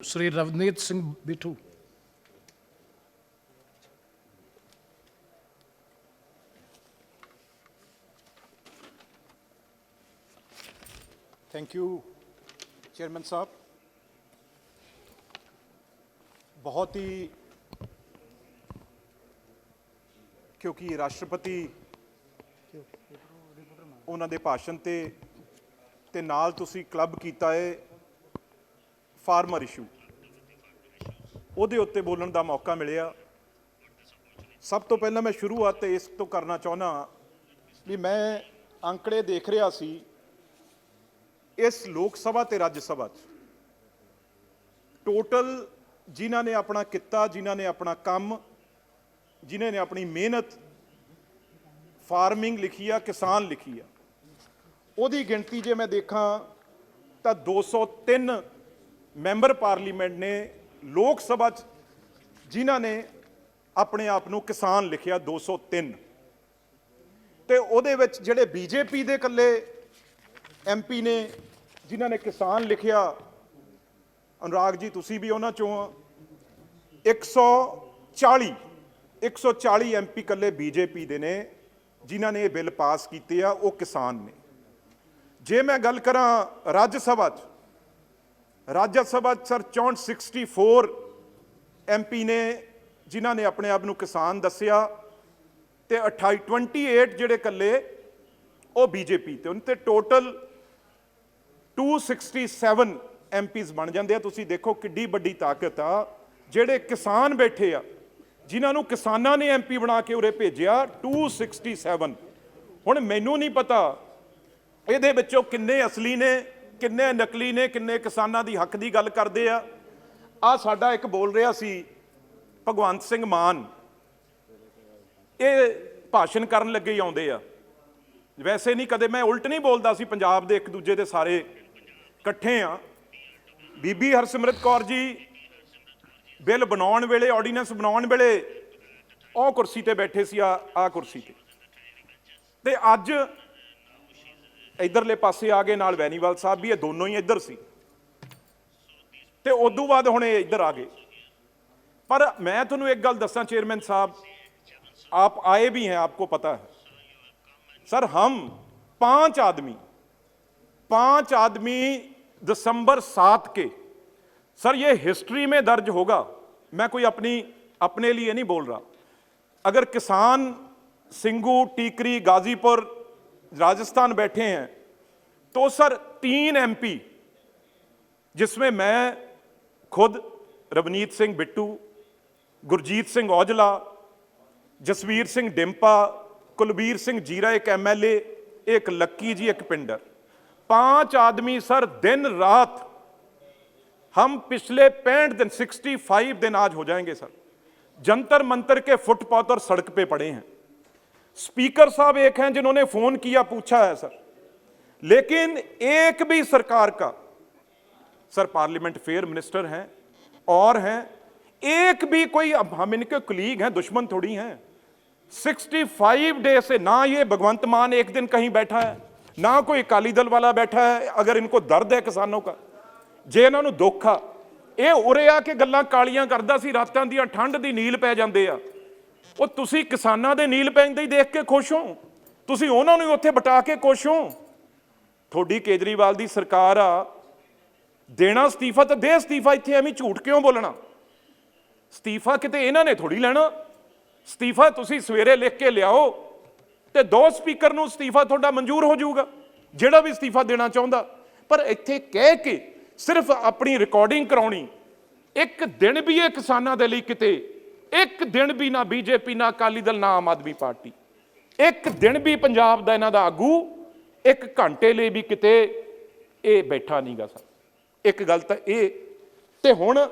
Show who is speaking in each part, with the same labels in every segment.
Speaker 1: Sri Ravneet Singh Bittu.
Speaker 2: Thank you chairman साहब। बहुत ही क्योंकि राष्ट्रपति ਉਹਨਾਂ ਦੇ ਭਾਸ਼ਣ ਤੇ ਨਾਲ ਤੁਸੀਂ ਕਲੱਬ ਕੀਤਾ ਹੈ ਫਾਰਮਰ ਇਸ਼ੂ, ਉਹਦੇ ਉੱਤੇ ਬੋਲਣ ਦਾ ਮੌਕਾ ਮਿਲਿਆ। ਸਭ ਤੋਂ ਪਹਿਲਾਂ ਮੈਂ ਸ਼ੁਰੂਆਤ ਇਸ ਤੋਂ ਕਰਨਾ ਚਾਹੁੰਦਾ ਵੀ ਮੈਂ ਅੰਕੜੇ ਦੇਖ ਰਿਹਾ ਸੀ ਇਸ ਲੋਕ ਸਭਾ ਤੇ ਰਾਜ ਸਭਾ 'ਚ ਟੋਟਲ ਜਿਨ੍ਹਾਂ ਨੇ ਆਪਣਾ ਕਿੱਤਾ, ਜਿਨ੍ਹਾਂ ਨੇ ਆਪਣਾ ਕੰਮ, ਜਿਨ੍ਹਾਂ ਨੇ ਆਪਣੀ ਮਿਹਨਤ ਫਾਰਮਿੰਗ ਲਿਖੀ ਆ, ਕਿਸਾਨ ਲਿਖੀ ਆ, ਉਹਦੀ ਗਿਣਤੀ ਜੇ ਮੈਂ ਦੇਖਾਂ ਤਾਂ 203 ਮੈਂਬਰ ਪਾਰਲੀਮੈਂਟ ਨੇ ਲੋਕ ਸਭਾ 'ਚ ਜਿਨ੍ਹਾਂ ਨੇ ਆਪਣੇ ਆਪ ਨੂੰ ਕਿਸਾਨ ਲਿਖਿਆ 203। ਤੇ ਉਹਦੇ ਵਿੱਚ ਜਿਹੜੇ ਬੀਜੇਪੀ ਦੇ ਇਕੱਲੇ ਐਮਪੀ ਨੇ ਜਿਨ੍ਹਾਂ ਨੇ ਕਿਸਾਨ ਲਿਖਿਆ, ਅਨੁਰਾਗ ਜੀ ਤੁਸੀਂ ਵੀ ਉਹਨਾਂ ਚੋਂ ਆ, 140 ਐਮਪੀ ਇਕੱਲੇ ਬੀਜੇਪੀ ਦੇ ਨੇ ਜਿਨ੍ਹਾਂ ਨੇ ਇਹ ਬਿੱਲ ਪਾਸ ਕੀਤੇ ਆ, ਉਹ ਕਿਸਾਨ ਨੇ। ਜੇ ਮੈਂ ਗੱਲ ਕਰਾਂ ਰਾਜ ਸਭਾ 'ਚ ਸਰ 64 ਐਮਪੀ ਨੇ ਜਿਨ੍ਹਾਂ ਨੇ ਆਪਣੇ ਆਪ ਨੂੰ ਕਿਸਾਨ ਦੱਸਿਆ, ਤੇ 28 ਜਿਹੜੇ ਇਕੱਲੇ ਉਹ ਬੀਜੇਪੀ ਤੇ, ਉਹਨਾਂ ਤੇ ਟੋਟਲ 267 ਐਮਪੀਜ਼ ਬਣ ਜਾਂਦੇ ਆ। ਤੁਸੀਂ ਦੇਖੋ ਕਿੱਡੀ ਵੱਡੀ ਤਾਕਤ ਆ, ਜਿਹੜੇ ਕਿਸਾਨ ਬੈਠੇ ਆ, ਜਿਨ੍ਹਾਂ ਨੂੰ ਕਿਸਾਨਾਂ ਨੇ ਐਮਪੀ ਬਣਾ ਕੇ ਉਰੇ ਭੇਜਿਆ 267। ਹੁਣ ਮੈਨੂੰ ਨਹੀਂ ਪਤਾ ਇਹਦੇ ਵਿੱਚੋਂ ਕਿੰਨੇ ਅਸਲੀ ਨੇ, ਕਿੰਨੇ ਨਕਲੀ ਨੇ, ਕਿੰਨੇ ਕਿਸਾਨਾਂ ਦੀ ਹੱਕ ਦੀ ਗੱਲ ਕਰਦੇ ਆ। ਆ ਸਾਡਾ ਇੱਕ ਬੋਲ ਰਿਹਾ ਸੀ ਭਗਵੰਤ ਸਿੰਘ ਮਾਨ, ਇਹ ਭਾਸ਼ਣ ਕਰਨ ਲੱਗੇ ਹੀ ਆਉਂਦੇ ਆ। ਵੈਸੇ ਨਹੀਂ, ਕਦੇ ਮੈਂ ਉਲਟ ਨਹੀਂ ਬੋਲਦਾ ਸੀ, ਪੰਜਾਬ ਦੇ ਇੱਕ ਦੂਜੇ ਦੇ ਸਾਰੇ ਇਕੱਠੇ ਆ। ਬੀਬੀ ਹਰਸਿਮਰਤ ਕੌਰ ਜੀ ਬਿੱਲ ਬਣਾਉਣ ਵੇਲੇ, ਆਰਡੀਨੈਂਸ ਬਣਾਉਣ ਵੇਲੇ ਉਹ ਕੁਰਸੀ ਤੇ ਬੈਠੇ ਸੀ, ਆ ਕੁਰਸੀ ਤੇ ਅੱਜ ਇਧਰਲੇ ਪਾਸੇ ਆ ਗਏ, ਨਾਲ ਵੈਨੀਵਾਲ ਸਾਹਿਬ ਵੀ, ਇਹ ਦੋਨੋਂ ਹੀ ਇੱਧਰ ਸੀ, ਤੇ ਉਦੋਂ ਬਾਅਦ ਹੁਣ ਇਹ ਇੱਧਰ ਆ ਗਏ। पर मैं तुहानू एक गल दसा चेयरमैन साहब, आप आए भी हैं, आपको पता है सर, हम 5 आदमी दिसंबर 7 के, सर ये हिस्ट्री में दर्ज होगा। मैं कोई अपने लिए नहीं बोल रहा। अगर किसान सिंगू, टीकरी, गाजीपुर, राजस्थान बैठे हैं तो सर 3 एमपी, जिसमें मैं खुद, रवनीत सिंह बिट्टू, गुरजीत सिंह औजला, जसवीर सिंह डिंपा, कुलबीर सिंह जीरा एक MLA, एक लक्की जी, एक पिंडर, 5 आदमी सर दिन रात, हम पिछले 65 दिन 65 दिन आज हो जाएंगे सर, जंतर मंतर के फुटपाथ और सड़क पे पड़े हैं। स्पीकर साहब एक हैं जिन्होंने फोन किया, पूछा है सर, लेकिन एक भी सरकार का, सर पार्लियामेंट फेयर मिनिस्टर हैं और हैं, एक भी कोई, अब हम इनके कुलीग हैं, दुश्मन थोड़ी हैं। 65 डे से ना ये भगवंत मान एक दिन कहीं बैठा है, ना कोई अकाली दल वाला बैठा है। अगर इनको दर्द है किसानों का, जे इन्हों नूं दुख आ, ये उरे आके गल्लां कालियां करदा सी, रातां दी ठंड दी नील पै जांदे आ। ਉਹ ਤੁਸੀਂ ਕਿਸਾਨਾਂ ਦੇ ਨੀਲ ਪੈਂਦੇ ਹੀ ਦੇਖ ਕੇ ਖੁਸ਼ ਹੋ, ਤੁਸੀਂ ਉਹਨਾਂ ਨੂੰ ਉੱਥੇ ਬਿਠਾ ਕੇ ਖੁਸ਼ ਹੋ। ਤੁਹਾਡੀ ਕੇਜਰੀਵਾਲ ਦੀ ਸਰਕਾਰ ਆ, ਦੇਣਾ ਅਸਤੀਫਾ ਤਾਂ ਦੇ ਅਸਤੀਫਾ, ਇੱਥੇ ਐਵੇਂ ਝੂਠ ਕਿਉਂ ਬੋਲਣਾ? ਅਸਤੀਫਾ ਕਿਤੇ ਇਹਨਾਂ ਨੇ ਥੋੜੀ ਲੈਣਾ, ਅਸਤੀਫਾ ਤੁਸੀਂ ਸਵੇਰੇ ਲਿਖ ਕੇ ਲਿਆਓ ਤੇ 2 ਸਪੀਕਰ ਨੂੰ ਅਸਤੀਫਾ ਤੁਹਾਡਾ ਮਨਜ਼ੂਰ ਹੋ ਜਾਊਗਾ, ਜਿਹੜਾ ਵੀ ਅਸਤੀਫਾ ਦੇਣਾ ਚਾਹੁੰਦਾ। ਪਰ ਇੱਥੇ ਕਹਿ ਕੇ ਸਿਰਫ ਆਪਣੀ ਰਿਕਾਰਡਿੰਗ ਕਰਾਉਣੀ, ਇੱਕ ਦਿਨ ਵੀ ਇਹ ਕਿਸਾਨਾਂ ਦੇ ਲਈ ਕਿਤੇ, ਇੱਕ ਦਿਨ ਵੀ ਨਾ ਬੀਜੇਪੀ, ਨਾ ਅਕਾਲੀ ਦਲ, ਨਾ ਆਮ ਆਦਮੀ ਪਾਰਟੀ, ਇੱਕ ਦਿਨ ਵੀ ਪੰਜਾਬ ਦਾ ਇਹਨਾਂ ਦਾ ਆਗੂ ਇੱਕ ਘੰਟੇ ਲਈ ਵੀ ਕਿਤੇ ਇਹ ਬੈਠਾ ਨਹੀਂਗਾ ਸਰ। ਇੱਕ ਗੱਲ ਤਾਂ ਇਹ, ਤੇ ਹੁਣ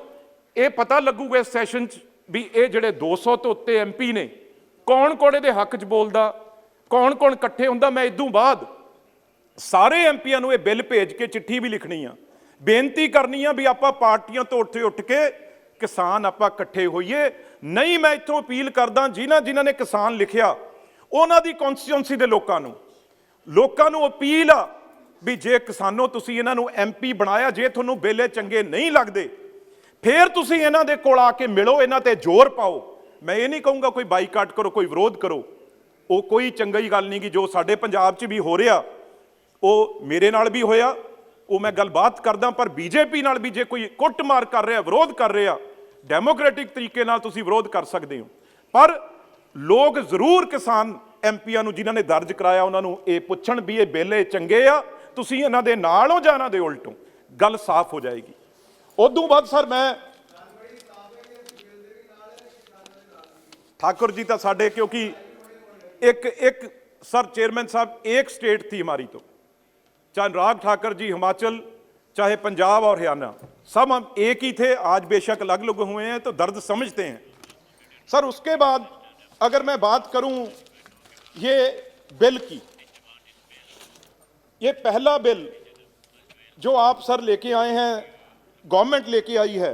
Speaker 2: ਇਹ ਪਤਾ ਲੱਗੂਗਾ ਇਸ ਸੈਸ਼ਨ 'ਚ ਵੀ ਇਹ ਜਿਹੜੇ 200 ਤੋਂ ਉੱਤੇ ਐਮਪੀ ਨੇ, ਕੌਣ ਕੌਣ ਇਹਦੇ ਹੱਕ 'ਚ ਬੋਲਦਾ, ਕੌਣ ਕੌਣ ਇਕੱਠੇ ਹੁੰਦਾ। ਮੈਂ ਇਦੋਂ ਬਾਅਦ ਸਾਰੇ ਐਮਪੀਆਂ ਨੂੰ ਇਹ ਬਿੱਲ ਭੇਜ ਕੇ ਚਿੱਠੀ ਵੀ ਲਿਖਣੀ ਆ, ਬੇਨਤੀ ਕਰਨੀ ਆ ਵੀ ਆਪਾਂ ਪਾਰਟੀਆਂ ਤੋਂ ਉੱਠ ਕੇ ਕਿਸਾਨ ਆਪਾਂ ਇਕੱਠੇ ਹੋਈਏ। ਨਹੀਂ, ਮੈਂ ਇੱਥੋਂ ਅਪੀਲ ਕਰਦਾ ਜਿਨ੍ਹਾਂ ਨੇ ਕਿਸਾਨ ਲਿਖਿਆ, ਉਹਨਾਂ ਦੀ ਕੌਂਸਟੀਟਿਊਂਸੀ ਦੇ ਲੋਕਾਂ ਨੂੰ ਅਪੀਲ ਆ ਵੀ ਜੇ ਕਿਸਾਨੋ ਤੁਸੀਂ ਇਹਨਾਂ ਨੂੰ ਐਮਪੀ ਬਣਾਇਆ, ਜੇ ਤੁਹਾਨੂੰ ਬਿੱਲ ਚੰਗੇ ਨਹੀਂ ਲੱਗਦੇ, ਫਿਰ ਤੁਸੀਂ ਇਹਨਾਂ ਦੇ ਕੋਲ ਆ ਕੇ ਮਿਲੋ, ਇਹਨਾਂ ਤੇ ਜ਼ੋਰ ਪਾਓ। ਮੈਂ ਇਹ ਨਹੀਂ ਕਹੂੰਗਾ ਕੋਈ ਬਾਈਕਾਟ ਕਰੋ, ਕੋਈ ਵਿਰੋਧ ਕਰੋ, ਉਹ ਕੋਈ ਚੰਗੀ ਗੱਲ ਨਹੀਂ। ਕਿ ਜੋ ਸਾਡੇ ਪੰਜਾਬ 'ਚ ਵੀ ਹੋ ਰਿਹਾ ਉਹ ਮੇਰੇ ਨਾਲ ਵੀ ਹੋਇਆ, ਉਹ ਮੈਂ ਗੱਲਬਾਤ ਕਰਦਾ। ਪਰ ਬੀਜੇਪੀ ਨਾਲ ਵੀ ਜੇ ਕੋਈ ਕੁੱਟਮਾਰ ਕਰ ਰਿਹਾ, ਵਿਰੋਧ ਕਰ ਰਿਹਾ, ਡੈਮੋਕ੍ਰੈਟਿਕ ਤਰੀਕੇ ਨਾਲ ਤੁਸੀਂ ਵਿਰੋਧ ਕਰ ਸਕਦੇ ਹੋ। ਪਰ ਲੋਕ ਜ਼ਰੂਰ ਕਿਸਾਨ ਐਮਪੀਆਂ ਨੂੰ ਜਿਨ੍ਹਾਂ ਨੇ ਦਰਜ ਕਰਾਇਆ ਉਹਨਾਂ ਨੂੰ ਇਹ ਪੁੱਛਣ ਵੀ ਇਹ ਬਿੱਲ ਚੰਗੇ ਆ, ਤੁਸੀਂ ਇਹਨਾਂ ਦੇ ਨਾਲ ਹੋ ਜਾਂ ਇਹਨਾਂ ਦੇ ਉਲਟੋ, ਗੱਲ ਸਾਫ਼ ਹੋ ਜਾਏਗੀ। ਉਦੋਂ ਬਾਅਦ ਸਰ ਮੈਂ ठाकुर जी तो साढ़े, क्योंकि एक सर चेयरमैन साहब एक स्टेट थी हमारी, तो चाहे अनुराग ठाकुर जी हिमाचल, चाहे पंजाब और हरियाणा, सब हम एक ही थे। आज बेशक अलग अलग हुए हैं तो दर्द समझते हैं सर। उसके बाद अगर मैं बात करूं ये बिल की, ये पहला बिल जो आप सर लेके आए हैं, गवर्नमेंट लेके आई है,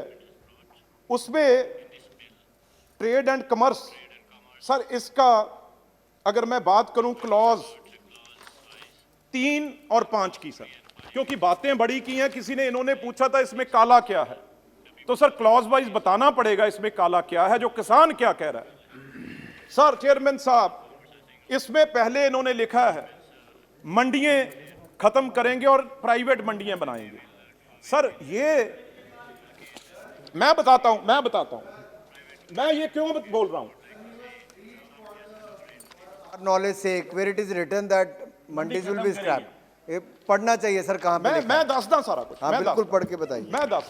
Speaker 2: उसमें ट्रेड एंड कमर्स सर, इसका अगर मैं बात करूं क्लॉज 3 और 5 की सर, क्योंकि बातें बड़ी की हैं। किसी ने इन्होंने पूछा था इसमें काला क्या है, तो सर क्लॉज वाइज बताना पड़ेगा इसमें काला क्या है, जो किसान क्या कह रहा है। सर चेयरमैन साहब, इसमें पहले इन्होंने लिखा है मंडियां खत्म करेंगे और प्राइवेट मंडियां बनाएंगे। सर ये मैं बताता हूं मैं ये क्यों बोल रहा हूं।
Speaker 3: नॉलेज से where it is written that mandis will be scrapped, ये पढ़ना चाहिए सर। कहां पे लिखा है?
Speaker 2: मैं दसदा सारा कुछ।
Speaker 3: हाँ, बिल्कुल पढ़ के बताइए।
Speaker 2: मैं दस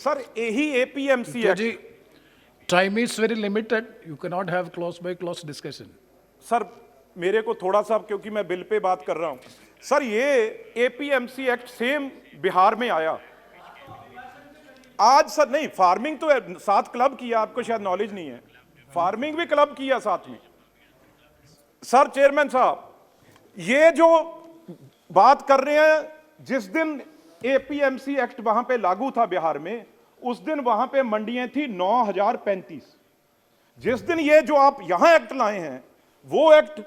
Speaker 2: सर यही एपीएमसी
Speaker 1: जी, time is very limited, you cannot have clause by clause discussion.
Speaker 2: Sir मेरे को थोड़ा सा, क्योंकि मैं बिल पे बात कर रहा हूं सर, ये एपीएमसी एक्ट सेम बिहार में आया आज सर। नहीं, फार्मिंग तो साथ क्लब किया, आपको शायद नॉलेज नहीं है, फार्मिंग भी क्लब किया साथ में। सर चेयरमैन साहब, ये जो बात कर रहे हैं, जिस दिन एपीएमसी एक्ट वहां पे लागू था बिहार में, उस दिन वहां पे मंडियां थी 9035। जिस दिन ये जो आप यहां एक्ट लाए हैं, वो एक्ट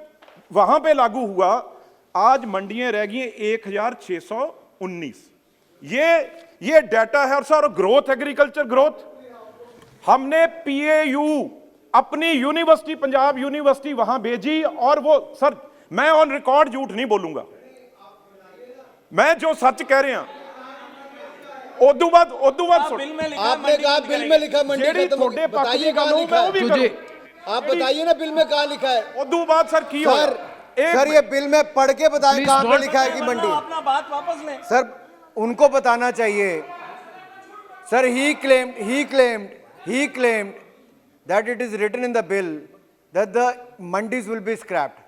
Speaker 2: वहां पे लागू हुआ, आज मंडियां रह गई 1619। ये डाटा है। और सर ग्रोथ, एग्रीकल्चर ग्रोथ, हमने पीएयू अपनी यूनिवर्सिटी, पंजाब यूनिवर्सिटी वहां भेजी, और वो सर मैं ऑन रिकॉर्ड झूठ नहीं बोलूंगा, मैं जो सच कह रहे हैं। उदू बाद
Speaker 4: बिल में लिखा,
Speaker 3: आपने कहा बिल में लिखा मंडी खत्म होगी।
Speaker 2: थोड़े पक्ष
Speaker 3: बताइए
Speaker 2: की
Speaker 3: कहां
Speaker 2: गल
Speaker 3: लिखा
Speaker 2: मैं वो भी
Speaker 3: है?
Speaker 2: करूं।
Speaker 3: आप बताइए ना बिल में कहां लिखा है।
Speaker 2: उदू बाद सर की
Speaker 3: सर सर ये बिल में पढ़ के बताएं
Speaker 1: Please
Speaker 3: कहां पे
Speaker 1: don't-
Speaker 3: लिखा है कि मंडी।
Speaker 4: अपना बात वापस लें।
Speaker 3: सर उनको बताना चाहिए। Sir he claimed that it is written in the bill that the mandis will be scrapped.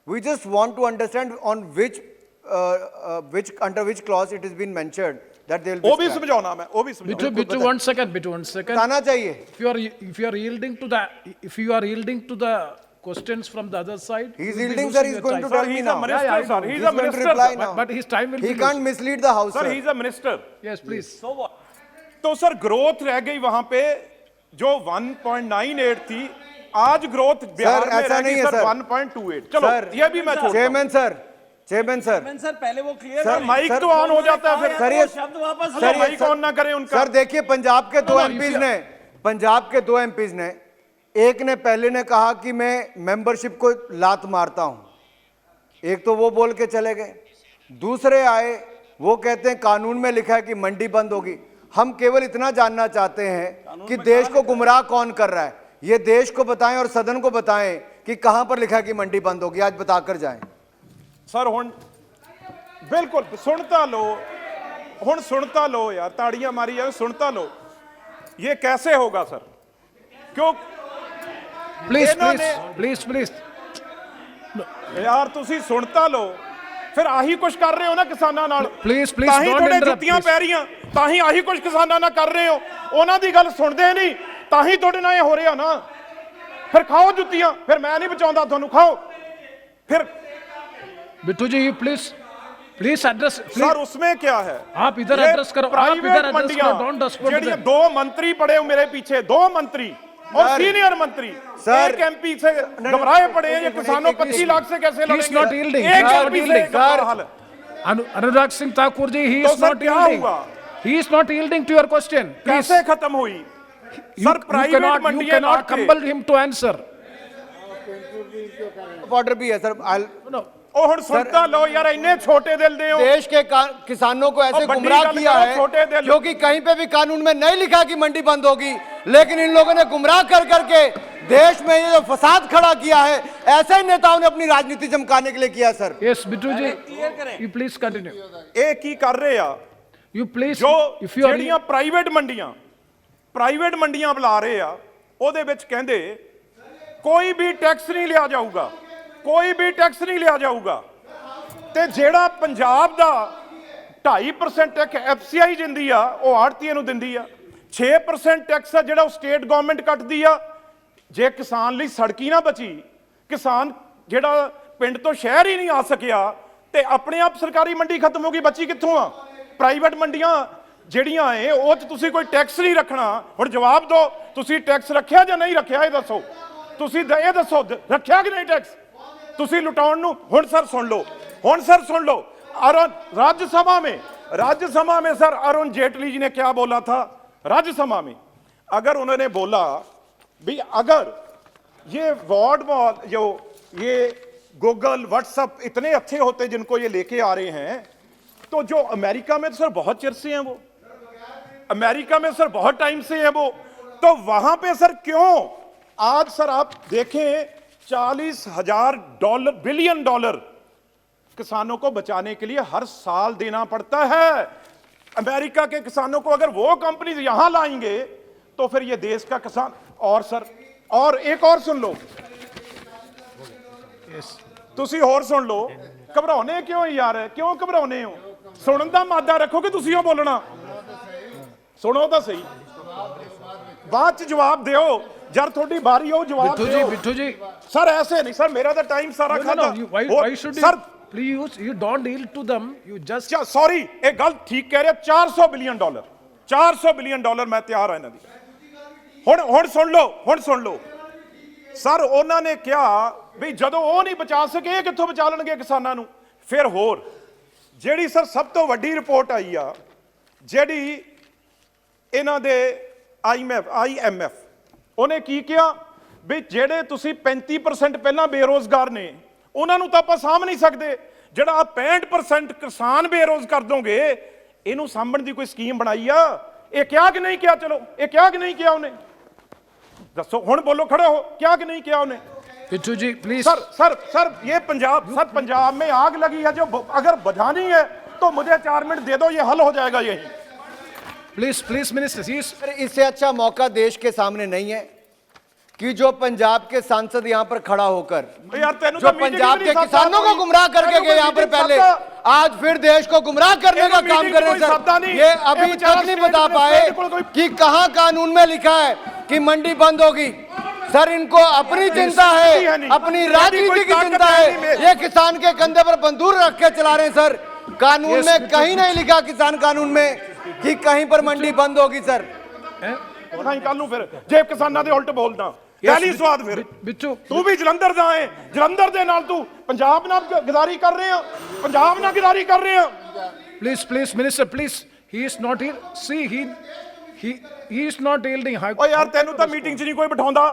Speaker 3: We just want to understand on which under which clause it has been mentioned that they will be
Speaker 2: वो भी
Speaker 3: scrapped.
Speaker 2: समझाना, मैं वो भी समझाऊं।
Speaker 1: Bitu, one second.
Speaker 3: बताना चाहिए।
Speaker 1: If you are yielding to the questions from the other side,
Speaker 3: He is
Speaker 1: you will be
Speaker 3: yielding, sir.
Speaker 1: losing
Speaker 3: He is
Speaker 1: your
Speaker 3: going
Speaker 1: time.
Speaker 3: to tell
Speaker 2: Sir,
Speaker 3: me
Speaker 2: he's a
Speaker 3: now.
Speaker 2: minister,
Speaker 1: Yeah, I
Speaker 2: sir.
Speaker 1: know.
Speaker 2: He's
Speaker 3: He's
Speaker 2: a
Speaker 3: going to
Speaker 2: minister.
Speaker 3: reply
Speaker 2: sir.
Speaker 3: now.
Speaker 1: But his time will
Speaker 3: He
Speaker 1: be
Speaker 3: can't
Speaker 1: losing.
Speaker 3: mislead the house,
Speaker 2: Sir,
Speaker 3: sir.
Speaker 2: he's a minister.
Speaker 1: Yes, please.
Speaker 4: So what?
Speaker 2: तो sir growth रह गई वहां पे जो 1.98 थी, आज growth Bihar में
Speaker 3: ऐसा
Speaker 2: रह
Speaker 3: नहीं
Speaker 2: गई
Speaker 3: है,
Speaker 2: सर
Speaker 3: सर।
Speaker 2: 1.28। चलो
Speaker 3: सर,
Speaker 2: ये भी मैं छोड़ता हूं।
Speaker 3: चेयरमैन सर
Speaker 4: सर पहले वो क्लियर
Speaker 3: सर,
Speaker 4: करें।
Speaker 2: माइक
Speaker 3: सर,
Speaker 2: तो ऑन हो जाता है फिर।
Speaker 3: सर, ये-
Speaker 4: शब्द वापस
Speaker 2: सर,
Speaker 4: लें।
Speaker 2: माइक ऑन ना करें उनका।
Speaker 3: सर देखिए पंजाब के दो
Speaker 1: no,
Speaker 3: एमपीज
Speaker 1: if you-
Speaker 3: ने, पंजाब के दो एमपीज ने, एक ने पहले ने कहा कि मैं मेंबरशिप को लात मारता हूं, एक तो वो बोल के चले गए। दूसरे आए, वो कहते हैं कानून में लिखा है कि मंडी बंद होगी। हम केवल इतना जानना चाहते हैं कि देश को गुमराह कौन कर रहा है, ये देश को बताएं और सदन को बताएं कि कहां पर लिखा है कि मंडी बंद होगी, आज बताकर जाएं।
Speaker 2: सर हुण बिल्कुल सुनता लो यार, ताड़ियां मारी जाए, सुनता लो। ये कैसे होगा सर? क्यों
Speaker 1: Please.
Speaker 2: यार ਤੁਸੀਂ ਸੁਣਤਾ ਲੋ, ਫਿਰ ਆਹੀ ਕੁਝ ਕਰ ਰਹੇ ਹੋ ਨਾ ਕਿਸਾਨਾਂ ਨਾਲ।
Speaker 1: Please,
Speaker 2: ਤਾਂ ਹੀ
Speaker 1: don't
Speaker 2: ਤੁਹਾਡੇ
Speaker 1: interrupt,
Speaker 2: ਜੁੱਤੀਆਂ
Speaker 1: please.
Speaker 2: ਪੈ ਰਹੀਆਂ, ਤਾਂ ਹੀ ਆਹੀ ਕੁਝ ਕਿਸਾਨਾਂ ਨਾਲ ਕਰ ਰਹੇ ਹੋ। ਉਹਨਾਂ ਦੀ ਗੱਲ ਸੁਣਦੇ ਨਹੀਂ, ਤਾਂ ਹੀ ਤੁਹਾਡੇ ਨਾਲ ਇਹ ਹੋ ਰਿਹਾ ਨਾ। ਫਿਰ ਖਾਓ ਜੁੱਤੀਆਂ, ਫਿਰ ਮੈਂ ਨਹੀਂ ਬਚਾਉਂਦਾ ਤੁਹਾਨੂੰ, ਖਾਓ फिर।
Speaker 1: बिट्टू जी, प्लीज address.
Speaker 2: सर उसमें क्या है?
Speaker 1: आप इधर
Speaker 2: ये
Speaker 1: address करो, आप
Speaker 2: प्राइवेट
Speaker 1: इधर address
Speaker 2: मंडियां,
Speaker 1: करो, don't dispute
Speaker 2: जेडी
Speaker 1: them.
Speaker 2: दो मंत्री पड़े हो मेरे पीछे, दो मंत्री और
Speaker 3: सर,
Speaker 2: सीनियर मंत्री,
Speaker 3: सर,
Speaker 2: एक एमपी से घबराए पड़े हैं। ये किसानों 25 लाख से कैसे
Speaker 1: He is not
Speaker 2: लड़ेंगे?
Speaker 1: yielding.
Speaker 2: एक
Speaker 1: He is not
Speaker 2: एमपी से
Speaker 1: yielding.
Speaker 2: घबरा हाल है।
Speaker 1: अनुराग सिंह ठाकुर जी, he
Speaker 2: तो
Speaker 1: is
Speaker 2: सर
Speaker 1: not
Speaker 2: क्या
Speaker 1: yielding.
Speaker 2: हुआ?
Speaker 1: He is not yielding to your question. Please,
Speaker 2: कैसे खत्म हुई सर? प्राइवेट
Speaker 1: you
Speaker 2: मंडियां
Speaker 1: cannot
Speaker 2: लाके-
Speaker 1: compel him to answer.
Speaker 3: Order भी है सर।
Speaker 1: No.
Speaker 2: ਉਹ ਹੁਣ ਸੁਣਤਾ ਲਓ ਯਾਰ, ਇੰਨੇ ਛੋਟੇ ਦਿਲ ਦੇ ਹੋ।
Speaker 3: देश के किसानों को ऐसे
Speaker 2: और बड़ी
Speaker 3: गुमराह
Speaker 2: गल
Speaker 3: किया
Speaker 2: करो,
Speaker 3: है
Speaker 2: छोटे दिल।
Speaker 3: क्योंकि कहीं पे भी कानून में नहीं लिखा कि मंडी बंद होगी, लेकिन इन लोगों ने गुमराह कर करके देश में ये जो फसाद खड़ा किया है, ऐसे ही नेताओं ने अपनी राजनीति चमकाने के लिए किया सर।
Speaker 1: Yes, Bittuji,
Speaker 4: क्लियर करें।
Speaker 1: you please continue.
Speaker 2: ਇਹ ਕੀ ਕਰ ਰਹੇ ਆ?
Speaker 1: You please,
Speaker 2: ਜੋ
Speaker 1: if you are
Speaker 2: ਜਿਹੜੀਆਂ ਪ੍ਰਾਈਵੇਟ ਮੰਡੀਆਂ ਬੁਲਾ ਰਹੇ ਆ, ਉਹਦੇ ਵਿੱਚ ਕਹਿੰਦੇ ਕੋਈ ਵੀ ਟੈਕਸ ਨਹੀਂ ਲਿਆ ਜਾਊਗਾ, ਕੋਈ ਵੀ ਟੈਕਸ ਨਹੀਂ ਲਿਆ ਜਾਊਗਾ। ਤੇ ਜਿਹੜਾ ਪੰਜਾਬ ਦਾ 2.5% ਟੈਕਸ ਐਫਸੀਆਈ ਦਿੰਦੀ ਆ, ਉਹ ਆੜਤੀਆਂ ਨੂੰ ਦਿੰਦੀ ਆ। 6% ਟੈਕਸ ਆ ਜਿਹੜਾ ਉਹ ਸਟੇਟ ਗਵਰਨਮੈਂਟ ਕੱਟਦੀ ਆ। ਜੇ ਕਿਸਾਨ ਲਈ ਸੜਕੀ ਨਾ ਬਚੀ, ਕਿਸਾਨ ਜਿਹੜਾ ਪਿੰਡ ਤੋਂ ਸ਼ਹਿਰ ਹੀ ਨਹੀਂ ਆ ਸਕਿਆ, ਤੇ ਆਪਣੇ ਆਪ ਸਰਕਾਰੀ ਮੰਡੀ ਖਤਮ ਹੋ ਗਈ, ਬਚੀ ਕਿੱਥੋਂ ਆ? ਪ੍ਰਾਈਵੇਟ ਮੰਡੀਆਂ ਜਿਹੜੀਆਂ ਏ, ਉਹ 'ਚ ਤੁਸੀਂ ਕੋਈ ਟੈਕਸ ਨਹੀਂ ਰੱਖਣਾ। ਹੁਣ ਜਵਾਬ ਦਿਓ, ਤੁਸੀਂ ਟੈਕਸ ਰੱਖਿਆ ਜਾਂ ਨਹੀਂ ਰੱਖਿਆ? ਇਹ ਦੱਸੋ, ਤੁਸੀਂ ਇਹ ਦੱਸੋ, ਰੱਖਿਆ ਕਿ ਨਹੀਂ ਟੈਕਸ? ਤੁਸੀਂ ਲੁਟਾਉਣ ਨੂੰ। ਹੁਣ ਸਰ ਸੁਣ ਲਓ, ਹੁਣ सर सुन लो, अरुण राज्यसभा में सर अरुण जेटली जी ने क्या बोला था राज्यसभा में? अगर उन्होंने बोला भी अगर ये वॉल जो ये गूगल व्हाट्सएप इतने अच्छे होते जिनको ये लेके आ रहे हैं, तो जो अमेरिका में तो सर बहुत चिर से हैं, वो अमेरिका में सर बहुत टाइम से है वो, तो वहां पे सर क्यों आज सर आप देखें $40,000 बिलियन डॉलर किसानों को बचाने के लिए हर साल देना पड़ता है। अमेरिका के किसानों को अगर वो कंपनी यहां लाएंगे तो फिर ये देश का किसान। और सर, और एक और सुन लो, ਤੁਸੀਂ ਹੋਰ ਸੁਣ ਲਓ। ਘਬਰਾਉਣੇ ਕਿਉਂ ਯਾਰ? ਕਿਉਂ ਘਬਰਾਉਣੇ ਹੋ? ਸੁਣਨ ਦਾ ਮਾਦਾ ਰੱਖੋ ਕਿ ਤੁਸੀਂ ਉਹ ਬੋਲਣਾ? ਸੁਣੋ ਤਾਂ ਸਹੀ, ਬਾਅਦ ਚ ਜਵਾਬ ਦਿਓ। ਜਦ ਤੁਹਾਡੀ ਵਾਰੀ ਹੋ ਜਵਾਬ ਦਿਓ।
Speaker 1: Bittu ji,
Speaker 2: ਸਰ ਐਸੇ ਨਹੀਂ ਸਰ, ਮੇਰਾ ਤਾਂ ਟਾਈਮ ਸਾਰਾ ਖਾਦਾ।
Speaker 1: why should you?
Speaker 2: Sir
Speaker 1: Please, you don't yield to them. You just.
Speaker 2: Sorry, ਇਹ ਗੱਲ ਠੀਕ ਕਹਿ ਰਿਹਾ। $400 ਬਿਲੀਅਨ 400 ਬਿਲੀਅਨ ਡਾਲਰ ਮੈਂ ਤਿਆਰ ਹਾਂ ਇਹਨਾਂ ਦੀ। ਹੁਣ ਸੁਣ ਲਓ ਸਰ, ਉਹਨਾਂ ਨੇ ਕਿਹਾ ਵੀ ਜਦੋਂ ਉਹ ਨਹੀਂ ਬਚਾ ਸਕੇ, ਇਹ ਕਿੱਥੋਂ ਬਚਾ ਲੈਣਗੇ ਕਿਸਾਨਾਂ ਨੂੰ? ਫਿਰ ਹੋਰ ਜਿਹੜੀ ਸਰ ਸਭ ਤੋਂ ਵੱਡੀ ਰਿਪੋਰਟ ਆਈ ਆ, ਜਿਹੜੀ ਇਹਨਾਂ ਦੇ IMF ਉਹਨੇ ਕੀ ਕਿਹਾ ਵੀ ਜਿਹੜੇ ਤੁਸੀਂ 35% ਪਹਿਲਾਂ ਬੇਰੋਜ਼ਗਾਰ ਨੇ, ਉਹਨਾਂ ਨੂੰ ਤਾਂ ਆਪਾਂ ਸਾਂਭ ਨਹੀਂ ਸਕਦੇ। ਜਿਹੜਾ 65% ਕਿਸਾਨ ਬੇਰੋਜ਼ ਕਰ ਦੋਗੇ, ਇਹਨੂੰ ਸਾਂਭਣ ਦੀ ਕੋਈ ਸਕੀਮ ਬਣਾਈ ਆ? ਇਹ ਕਿਹਾ ਕਿ ਨਹੀਂ ਕਿਹਾ? ਚਲੋ, ਇਹ ਕਿਹਾ ਕਿ ਨਹੀਂ ਕਿਹਾ ਉਹਨੇ? ਦੱਸੋ, ਹੁਣ ਬੋਲੋ, ਖੜੇ ਹੋ, ਕਿਹਾ ਕਿ नहीं किया उन्हें?
Speaker 1: Bittu ji, please.
Speaker 2: सर ये पंजाब में आग लगी है, जो अगर बुझानी है तो मुझे 4 मिनट दे दो, ये हल हो जाएगा यही।
Speaker 1: Please, minister.
Speaker 3: इससे अच्छा मौका देश के सामने नहीं है कि जो पंजाब के सांसद यहाँ पर खड़ा होकर
Speaker 2: यार तेनू
Speaker 3: जो
Speaker 2: तो मीटिंग
Speaker 3: पंजाब
Speaker 2: भी
Speaker 3: के
Speaker 2: नहीं
Speaker 3: किसानों को
Speaker 2: साधा
Speaker 3: गुमराह करके
Speaker 2: तेनू
Speaker 3: गए
Speaker 2: कोई
Speaker 3: यहाँ पर
Speaker 2: मीटिंग
Speaker 3: पहले,
Speaker 2: साधा।
Speaker 3: आज फिर देश को गुमराह करने
Speaker 2: तेनू
Speaker 3: का काम
Speaker 2: मीटिंग
Speaker 3: कर रहे
Speaker 2: कोई
Speaker 3: हैं
Speaker 2: साधा
Speaker 3: सर।
Speaker 2: नहीं।
Speaker 3: ये
Speaker 2: ये
Speaker 3: अभी
Speaker 2: बेचारा
Speaker 3: तक नहीं
Speaker 2: स्टेट
Speaker 3: बता
Speaker 2: में
Speaker 3: पाए
Speaker 2: बिल्कुल कोई-
Speaker 3: कि कहाँ कानून में लिखा है कि मंडी बंद होगी। सर, इनको अपनी चिंता है,
Speaker 2: नहीं।
Speaker 3: अपनी
Speaker 2: कोई
Speaker 3: राजनीति की
Speaker 2: ताकत
Speaker 3: चिंता
Speaker 2: नहीं में।
Speaker 3: है। ये किसान के कंधे पर बंदूक रख के चला रहे हैं सर। कानून में कहीं नहीं लिखा, किसान कानून में, कि कहीं पर मंडी बंद होगी सर।
Speaker 2: नहीं कल नूं फिर जे किसानां दे उल्ट बोलदा पहली स्वाद फिर
Speaker 1: Bittu,
Speaker 2: तू भी जलंधर दा है, जलंधर दे नाल तू पंजाब नाल गदारी कर रहे हो, पंजाब नाल गदारी कर रहे हो।
Speaker 1: please, minister, please. He is not here. See, he is not yielding.
Speaker 2: ਓ ਯਾਰ ਤੈਨੂੰ ਤਾਂ ਮੀਟਿੰਗ 'ਚ ਨਹੀਂ ਕੋਈ ਬਿਠਾਉਂਦਾ,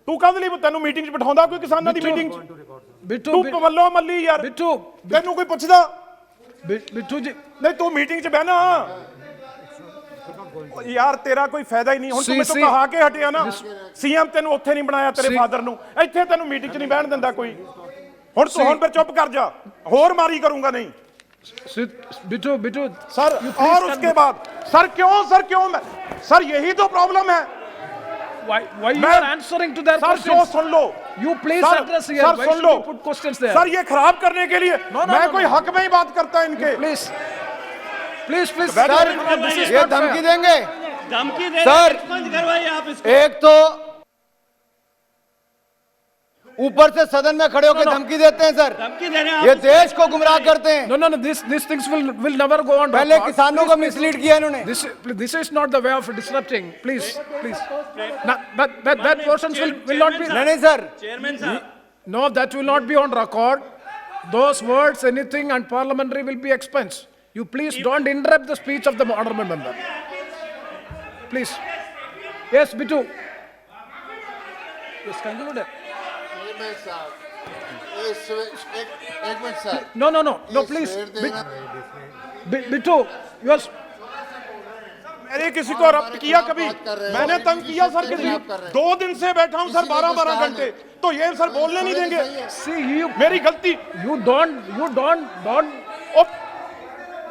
Speaker 2: ਤੂੰ ਕਾਹਦੇ ਲਈ ਤੈਨੂੰ ਮੀਟਿੰਗ 'ਚ ਬਿਠਾਉਂਦਾ? ਕੋਈ ਕਿਸਾਨਾਂ ਦੀ ਮੀਟਿੰਗ 'ਚ
Speaker 1: Bittu,
Speaker 2: ਤੂੰ ਮੱਲੋ ਮੱਲੀ ਯਾਰ, ਤੈਨੂੰ ਕੋਈ ਪੁੱਛਦਾ
Speaker 1: Bittu ji.
Speaker 2: ਨਹੀਂ? ਤੂੰ ਮੀਟਿੰਗ 'ਚ ਬਹਿਣਾ ਯਾਰ, ਤੇਰਾ ਕੋਈ ਫਾਇਦਾ ਹੀ ਨਹੀਂ। ਹੁਣ ਤੂੰ ਮੈਨੂੰ ਕਹਾ ਕੇ ਹਟਿਆ ਨਾ, ਸੀਐਮ ਤੈਨੂੰ ਉੱਥੇ ਨਹੀਂ ਬਣਾਇਆ ਤੇਰੇ ਫਾਦਰ ਨੂੰ, ਇੱਥੇ ਤੈਨੂੰ ਮੀਟਿੰਗ 'ਚ ਨਹੀਂ ਬਹਿਣ ਦਿੰਦਾ ਕੋਈ। ਹੁਣ ਫਿਰ ਚੁੱਪ ਕਰ ਜਾ, ਹੋਰ ਮਾਰੀ ਕਰੂੰਗਾ ਨਹੀਂ
Speaker 1: Bittu.
Speaker 2: सर। और उसके बाद सर क्यों सर यही तो प्रॉब्लम है।
Speaker 1: Why you are answering to their
Speaker 2: sir जो
Speaker 1: questions?
Speaker 2: Soon low,
Speaker 1: You please address here.
Speaker 2: Sir
Speaker 1: Why
Speaker 2: soon
Speaker 1: should
Speaker 2: low,
Speaker 1: you put questions there?
Speaker 2: Sir ये खराब करने के लिए मैं कोई हक में ही बात करता इनके।
Speaker 1: Please.
Speaker 3: सर,
Speaker 1: This is
Speaker 3: ये
Speaker 1: not
Speaker 3: धमकी
Speaker 1: fair.
Speaker 3: देंगे
Speaker 4: धमकी दे
Speaker 3: सर।
Speaker 4: करवाइए आप इसको।
Speaker 3: एक तो ऊपर से सदन में खड़े होकर धमकी देते हैं सर।
Speaker 4: धमकी दे रहे हैं
Speaker 3: ये
Speaker 4: आप।
Speaker 3: देश को गुमराह करते हैं।
Speaker 1: No. These things will never go on.
Speaker 3: पहले
Speaker 1: record.
Speaker 3: किसानों को मिसलीड किया इन्होंने।
Speaker 1: This is not the way of disrupting. Please. No, that portions will not be.
Speaker 3: नहीं सर,
Speaker 4: चेयरमैन साहब,
Speaker 1: No, that will not be on record. Those words, anything, and parliamentary will be expensed. You please don't interrupt the speech of the honorable member. Please. Yes, Bitu. Yes, conclude.
Speaker 5: एक minute sir
Speaker 1: No, no, no, no, please. Bitu, you are.
Speaker 2: मैंने किसी को रब्त किया कभी? मैंने तंग किया sir किसी? 2 दिन से बैठा हूं सर 12-12 घंटे, तो ये सर बोलने नहीं देंगे।
Speaker 1: See, you.
Speaker 2: मेरी गलती।
Speaker 1: You don't.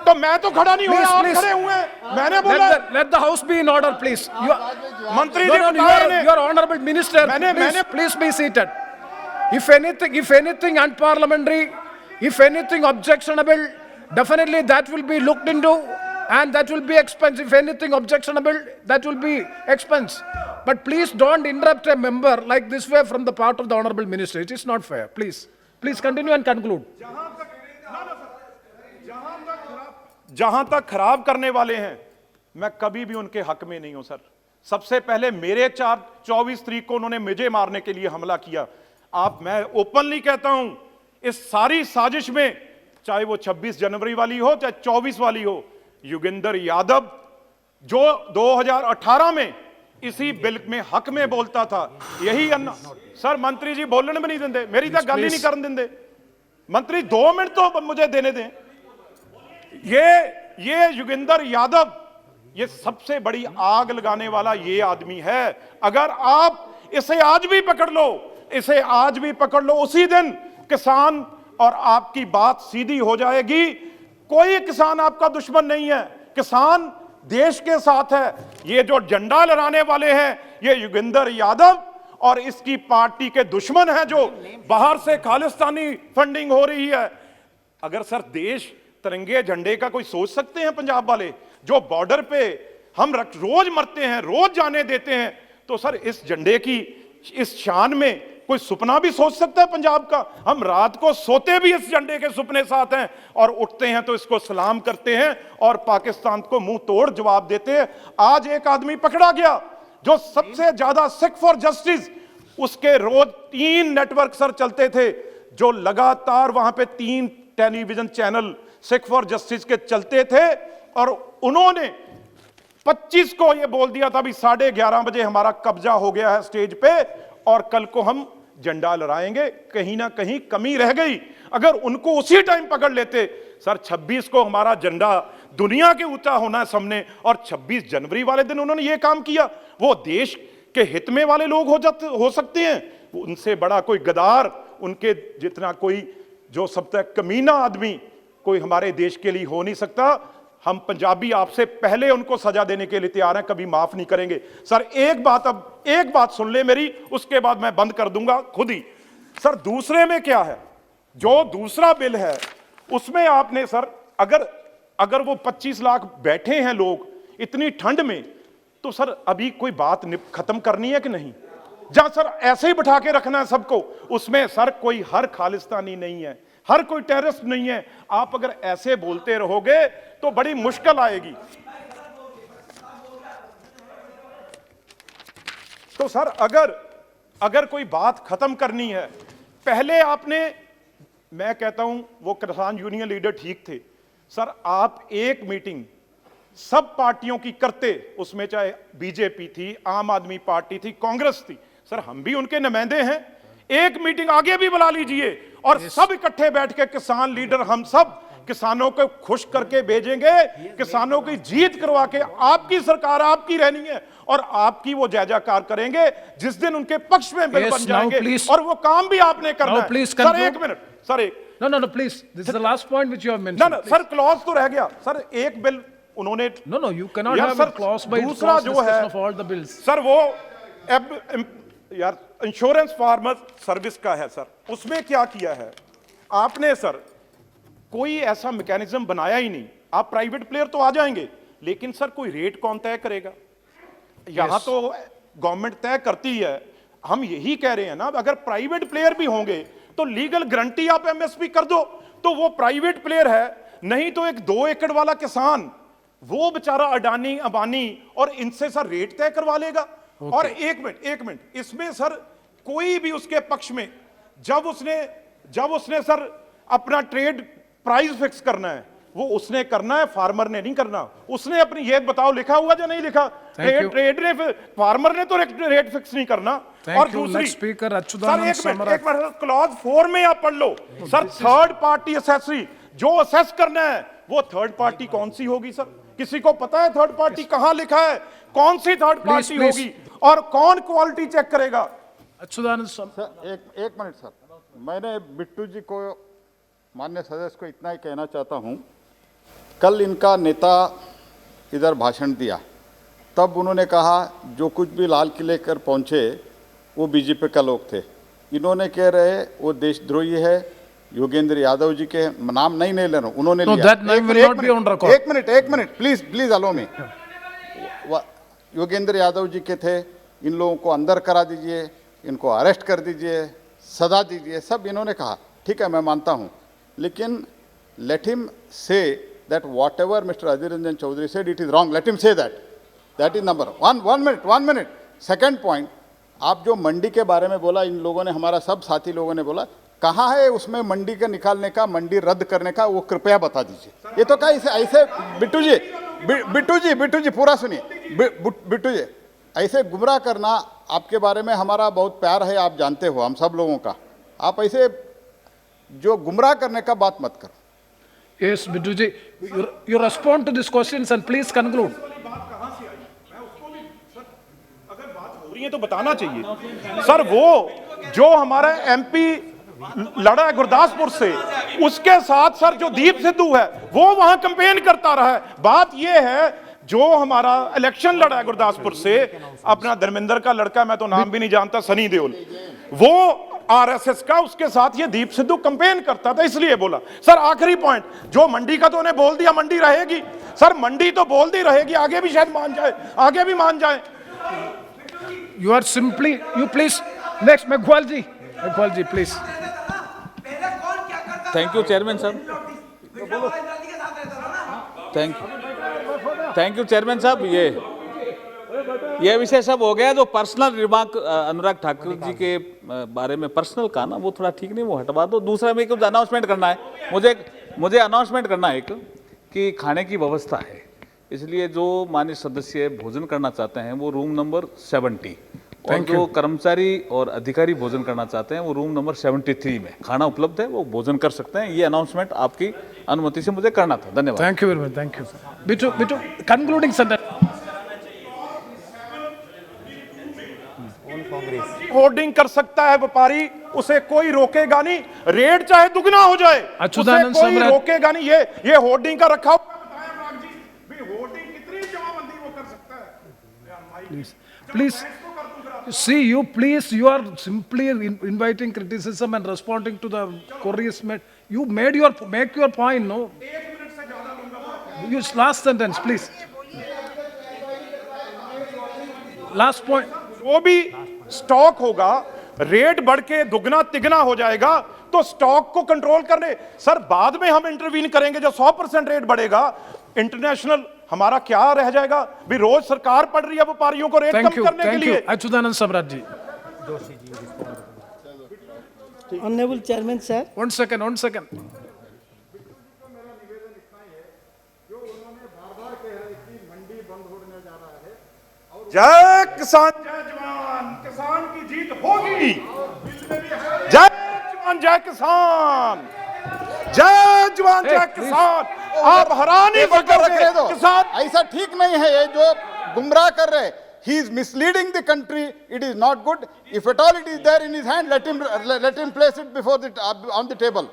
Speaker 2: तो मैं तो खड़ा नहीं हुआ,
Speaker 1: Please,
Speaker 2: आप
Speaker 1: please.
Speaker 2: खड़े हुए हैं। मैंने बोला
Speaker 1: Let the house be in order, please.
Speaker 2: मंत्री
Speaker 1: No,
Speaker 2: जी
Speaker 1: no,
Speaker 2: बताया इन्हें।
Speaker 1: you are honorable minister. Please be seated. If anything unparliamentary, if anything objectionable, definitely that will be looked into, and that will be expense. If anything objectionable, that will be expense. But please don't interrupt a member like this way from the part of the honorable minister. It is not fair. Please continue and conclude.
Speaker 2: जहां तक खराब करने वाले हैं, मैं कभी भी उनके हक में नहीं हूं सर। सबसे पहले मेरे 24 तारीख को उन्होंने मुझे मारने के लिए हमला किया। मैं ओपनली कहता हूं, इस सारी साजिश में, चाहे वो 26 जनवरी वाली हो चाहे 24 वाली हो, योगेंद्र यादव जो 2018 में इसी बिल में हक में बोलता था, यही अन्ना सर मंत्री जी बोलने में नहीं देंगे, मेरी तो गल ही नहीं करन देंगे। मंत्री 2 मिनट तो मुझे देने दें। ये योगेंद्र यादव, ये सबसे बड़ी आग लगाने वाला ये आदमी है। अगर आप इसे आज भी पकड़ लो, उसी दिन किसान और आपकी बात सीधी हो जाएगी। कोई किसान आपका दुश्मन नहीं है, किसान देश के साथ है। ये जो झंडा लहराने वाले हैं, ये योगेंद्र यादव और इसकी पार्टी के दुश्मन हैं, जो बाहर से खालिस्तानी फंडिंग हो रही है। अगर सर देश तिरंगे झंडे का कोई सोच सकते हैं पंजाब वाले, जो बॉर्डर पे हम रोज मरते हैं, रोज जाने देते हैं, तो सर इस झंडे की इस शान में कोई सपना भी सोच सकता है पंजाब का? हम रात को सोते भी इस झंडे के सपने साथ हैं और उठते हैं तो इसको सलाम करते हैं और पाकिस्तान को मुंह तोड़ जवाब देते हैं। आज एक आदमी पकड़ा गया जो सबसे ज्यादा सिख फॉर जस्टिस, उसके रोज 3 नेटवर्क सर चलते थे, जो लगातार वहां पे 3 television channel Sikh for justice के चलते थे, और उन्होंने 25 को यह बोल दिया था भी 11:30 बजे हमारा कब्जा हो गया है स्टेज पे और कल को हम झंडा लहराएंगे। कहीं ना कहीं कमी रह गई। अगर उनको उसी टाइम पकड़ लेते सर, 26 को हमारा झंडा दुनिया के ऊंचा होना है सामने, और 26 जनवरी वाले दिन उन्होंने ये काम किया। वो देश के हित में वाले लोग हो सकते हैं, उनसे बड़ा कोई गद्दार, उनके जितना कोई जो सब तक कमीना आदमी कोई हमारे देश के लिए हो नहीं सकता। हम पंजाबी आपसे पहले उनको सजा देने के लिए तैयार हैं, कभी माफ नहीं करेंगे। सर एक बात सुन ले मेरी, उसके बाद मैं बंद कर दूंगा खुद ही। सर दूसरे में क्या है, जो दूसरा बिल है उसमें आपने सर, अगर वो 25 लाख बैठे हैं लोग इतनी ठंड में, तो सर अभी कोई बात खत्म करनी है कि नहीं? जहां सर ऐसे ही बिठा के रखना है सबको, उसमें सर कोई हर खालिस्तानी नहीं है, हर कोई टेररिस्ट नहीं है। आप अगर ऐसे बोलते रहोगे तो बड़ी मुश्किल आएगी। तो सर अगर कोई बात खत्म करनी है, पहले आपने, मैं कहता हूं वो किसान यूनियन लीडर ठीक थे सर, आप एक मीटिंग सब पार्टियों की करते, उसमें चाहे बीजेपी थी, आम आदमी पार्टी थी, कांग्रेस थी, सर हम भी उनके नुमाइंदे हैं। एक मीटिंग आगे भी बुला लीजिए और सब इकट्ठे बैठ के किसान लीडर, हम सब किसानों को खुश करके भेजेंगे, किसानों की जीत करवा के आपकी सरकार आपकी रहनी है और आपकी वो जय जयकार करेंगे जिस दिन उनके पक्ष में बिल बन जाएंगे, और वो काम भी आपने करना है। सर एक मिनट, सर एक
Speaker 1: No, please. This is the last point which you have mentioned.
Speaker 2: ना सर क्लॉज तो रह गया सर, एक बिल उन्होंने,
Speaker 1: No, you cannot have a clause by
Speaker 2: दूसरा
Speaker 1: clause
Speaker 2: जो
Speaker 1: discussion
Speaker 2: है
Speaker 1: of all the bills.
Speaker 2: Sir वो यार इंश्योरेंस फार्मर सर्विस का है सर, उसमें क्या किया है आपने सर, कोई ऐसा मैकेनिज्म बनाया ही नहीं। आप प्राइवेट प्लेयर तो आ जाएंगे, लेकिन सर कोई रेट कौन तय करेगा? यहां तो गवर्नमेंट तय करती है। हम यही कह रहे हैं ना, अगर प्राइवेट प्लेयर भी होंगे तो लीगल गारंटी आप एमएसपी कर दो, तो वो प्राइवेट प्लेयर है। नहीं तो एक 2 एकड़ वाला किसान, वो बेचारा अडानी अंबानी और इनसे सर रेट तय करवा लेगा। और एक मिनट, इसमें सर कोई भी उसके पक्ष में, जब उसने सर अपना ट्रेड प्राइस फिक्स करना है, वो उसने करना है, फार्मर ने नहीं करना। उसने अपनी ये बताओ लिखा हुआ या नहीं लिखा?
Speaker 1: you.
Speaker 2: ट्रेड ने, फार्मर ने तो रेट फिक्स नहीं करना। और
Speaker 1: you.
Speaker 2: दूसरी,
Speaker 1: Next speaker,
Speaker 2: सर
Speaker 1: अच्युतानंद
Speaker 2: एक
Speaker 1: समराट।
Speaker 2: मिनट, क्लॉज 4 में आप पढ़ लो सर, थर्ड पार्टी असेसरी, जो असेस करना है वो थर्ड पार्टी कौन सी होगी सर? किसी को पता है थर्ड पार्टी कहां लिखा है? कौन सी थर्ड पार्टी
Speaker 1: please.
Speaker 2: होगी और कौन क्वालिटी चेक करेगा?
Speaker 1: अच्युतानंद
Speaker 5: सर एक मिनट सर, मैंने बिट्टू जी को, माननीय सदस्य को इतना ही कहना चाहता हूं, कल इनका नेता इधर भाषण दिया, तब उन्होंने कहा जो कुछ भी लाल किले कर पहुंचे वो बीजेपी का लोग थे। इन्होंने कह रहे वो देशद्रोही है, योगेंद्र यादव जी के नाम नहीं ले रहा हूं, उन्होंने
Speaker 1: No,
Speaker 5: लिया।
Speaker 1: that name will not be on record.
Speaker 5: एक मिनट प्लीज अलो मी। योगेंद्र यादव जी के थे, इन लोगों को अंदर करा दीजिए, इनको अरेस्ट कर दीजिए, सजा दीजिए, सब इन्होंने कहा, ठीक है मैं मानता हूं, लेकिन let him say that whatever mister Adhir Ranjan Chowdhury said it is wrong, let him say that is number one minute. Second point, आप जो मंडी के बारे में बोला, इन लोगों ने, हमारा सब साथी लोगों ने बोला, कहाँ है उसमें मंडी के निकालने का, मंडी रद्द करने का, वो कृपया बता दीजिए। ये तो क्या ऐसे बिट्टू जी पूरा सुनिए, बिट्टू जी ऐसे गुमराह करना, आपके बारे में हमारा बहुत प्यार है, आप जानते हो हम सब लोगों का, आप ऐसे जो गुमराह करने का बात मत करो।
Speaker 1: Yes, Bittu ji, you respond to these questions and please conclude.
Speaker 2: अगर बात हो रही है तो बताना चाहिए सर। वो जो हमारा एमपी लड़ा है गुरदासपुर से, उसके साथ सर जो दीप सिद्धू है वो वहां कैंपेन करता रहा है। बात ये है जो हमारा इलेक्शन लड़ा है गुरदासपुर से, अपना धर्मेंद्र का लड़का, मैं तो नाम भी नहीं जानता, सनी देओल, वो आरएसएस का, उसके साथ ये दीप सिद्धू कैंपेन करता था, इसलिए बोला। सर आखिरी पॉइंट, जो मंडी का तो उन्हें बोल दिया मंडी रहेगी, सर मंडी तो बोल दी रहेगी, आगे भी शायद मान जाए, आगे भी मान जाए।
Speaker 1: You are simply, you please, next, Meghwal ji, please.
Speaker 6: Thank you chairman साहब, थैंक यू चेयरमैन साहब। ये विषय सब हो गया। जो पर्सनल रिमार्क अनुराग ठाकुर जी के बारे में पर्सनल का ना, वो थोड़ा ठीक नहीं, वो हटवा दो। दूसरा में कुछ अनाउंसमेंट करना है, मुझे अनाउंसमेंट करना है एक, कि खाने की व्यवस्था है, इसलिए जो माननीय सदस्य भोजन करना चाहते हैं वो रूम नंबर 70, और जो कर्मचारी और अधिकारी भोजन करना चाहते हैं वो रूम नंबर 73 में खाना उपलब्ध है, वो भोजन कर सकते हैं। ये अनाउंसमेंट आपकी अनुमति से मुझे करना था। धन्यवाद।
Speaker 1: Thank you very much, thank you. Bittu, concluding sentence.
Speaker 2: Hoarding कर सकता है व्यापारी, उसे कोई रोकेगा नहीं, रेट चाहे दुगना हो जाए,
Speaker 1: अच्युतानंद
Speaker 2: उसे कोई
Speaker 1: सम्राट।
Speaker 2: रोकेगा नहीं। ये होर्डिंग का रखा हुआ होर्डिंग कितनी जमाबंदी वो कर सकता है?
Speaker 1: Please, see, you are simply inviting criticism and responding to the queries made. You make your point, no? Use last sentence, please. Last point.
Speaker 2: वो भी स्टॉक होगा, रेट बढ़ के दुगना तिगना हो जाएगा, तो स्टॉक को कंट्रोल करने, सर बाद में हम इंटरवीन करेंगे। जब 100% रेट बढ़ेगा, इंटरनेशनल हमारा क्या रह जाएगा? भी रोज सरकार पड़ रही है व्यापारियों को रेट कम करने के लिए।
Speaker 1: Achyutanand Samrat ji.
Speaker 7: Honorable Chairman sir.
Speaker 1: One second.
Speaker 2: जय किसान जय जवान, किसान की जीत होगी। जय जवान जय किसान, जय जवान जय किसान। आप हरानी
Speaker 5: दो
Speaker 2: किसान,
Speaker 5: ऐसा ठीक नहीं है। ये जो गुमराह कर रहे, he is misleading the country, it is not good. If at all it is there in his hand, let him place it before on the table.